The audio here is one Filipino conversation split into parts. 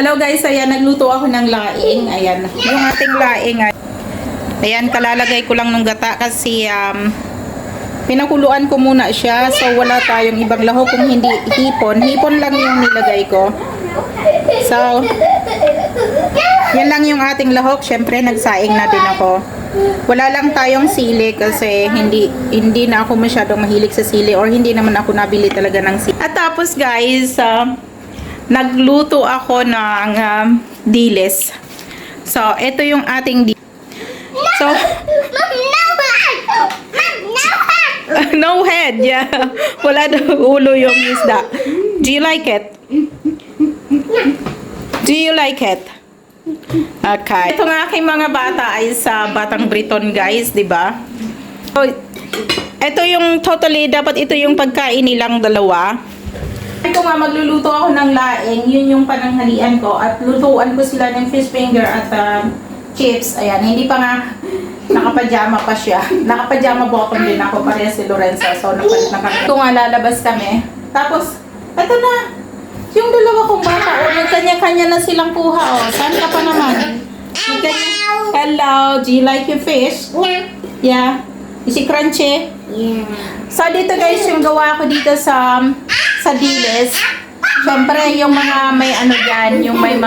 Hello guys, ayan, nagluto ako ng laing. Ayan, yung ating laing. Ayan, kalalagay ko lang ng gata kasi pinakuluan ko muna siya. So, wala tayong ibang lahok kung hindi hipon. Hipon lang yung nilagay ko. So, yan lang yung ating lahok. Siyempre, nagsaing na din ako. Wala lang tayong sili kasi hindi na ako masyadong mahilig sa sili or hindi naman ako nabili talaga ng sili. At tapos guys, nagluto ako ng dilis. So, ito yung ating dilis. So, no head, yeah. Wala daw ulo yung isda. Do you like it? Do you like it? Okay. Itong aking mga bata ay sa Batang Briton, guys, di ba? So, ito yung totally, dapat ito yung pagkain nilang dalawa. Ito nga, magluluto ako ng laing. Yun yung pananghalian ko. At lutuan ko sila ng fish finger at chips. Ayan, hindi pa nga nakapajama pa siya. Nakapajama bottom din ako, pareha si Lorenza. So, ito nga, lalabas kami. Tapos, ito na. Yung dalawa kong bata, nagkanya-kanya na silang kuha. Saan ka pa naman? Hello, do you like your fish? Yeah. Is it crunchy? Yeah. So, dito guys, yung gawa ko dito sa dilis. Siyempre, yung mga may ano dyan, yung may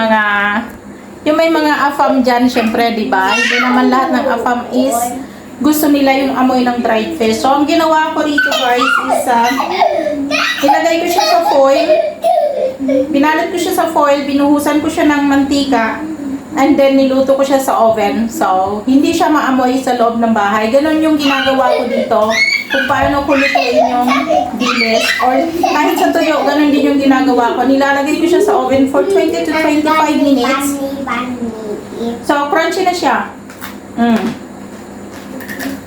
mga afam dyan, siyempre, di ba? Hindi naman lahat ng afam is gusto nila yung amoy ng dried fish. So, ang ginawa ko dito guys is ilagay ko siya sa foil. Binalot ko siya sa foil, binuhusan ko siya ng mantika. And then, niluto ko siya sa oven. So, hindi siya maamoy sa loob ng bahay. Ganon yung ginagawa ko dito. Kung paano ko lutuin yung dilis. Or kahit sa tuyo, ganon din yung ginagawa ko. Nilalagay ko siya sa oven for 20 to 25 minutes. So, crunchy na siya.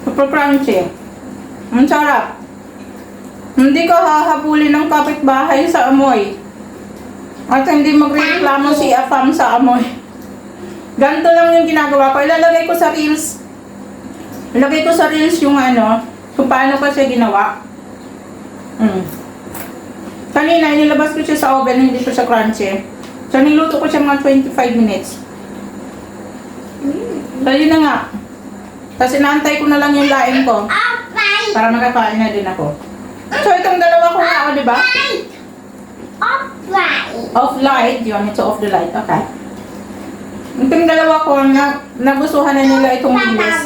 Super crunchy. Ang sarap. Hindi ko hahabulin ng kapitbahay sa amoy. At hindi magreklamo si afam sa amoy. Ganito lang yung ginagawa ko. Ilalagay ko sa reels. Ilagay ko sa reels yung kung paano ko siya ginawa. Kanina, nilabas ko siya sa oven, hindi ko siya crunchy. So, niluto ko siya mga 25 minutes. So, yun na nga. Tapos, inaantay ko na lang yung laing ko. Para makakain na din ako. So, itong dalawa ko nga, di ba? Off light. You want me to off the light? Okay. Itong dalawa ko, nagustuhan na nila itong dilis.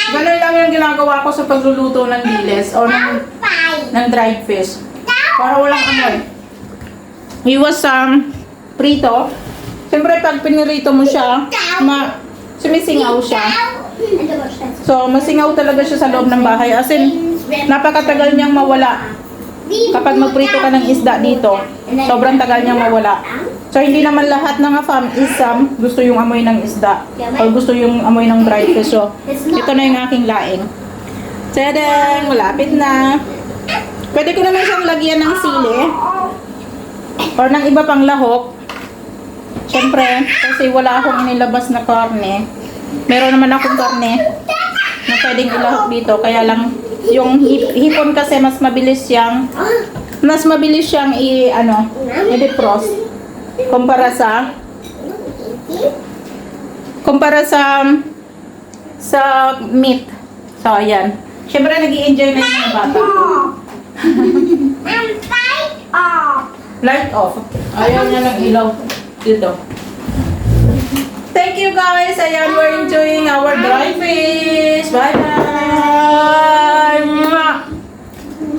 Ganun lang yung ginagawa ko sa pagluluto ng dilis o ng dried fish. Para walang amoy. He was prito. Siyempre pag pinirito mo siya, sumisingaw siya. So, masingaw talaga siya sa loob ng bahay. As in, napakatagal niyang mawala. Kapag magprito ka ng isda dito, sobrang tagal niyang mawala. So, hindi naman lahat ng afam is gusto yung amoy ng isda o gusto yung amoy ng dried fish. So, ito na yung aking laing. Tadang! Malapit na. Pwede ko naman siyang lagyan ng sili or ng iba pang lahok. Siyempre, kasi wala akong inilabas na karne. Meron naman akong karne na pwedeng ilahok dito. Kaya lang, yung hipon kasi mas mabilis siyang i-defrost kumpara sa meat. So, ayan. Siyempre, nag-i-enjoy na yung mga bata. Light off. Ayaw niya ng ilaw dito. Thank you guys. Ayan, we're enjoying our dry fish.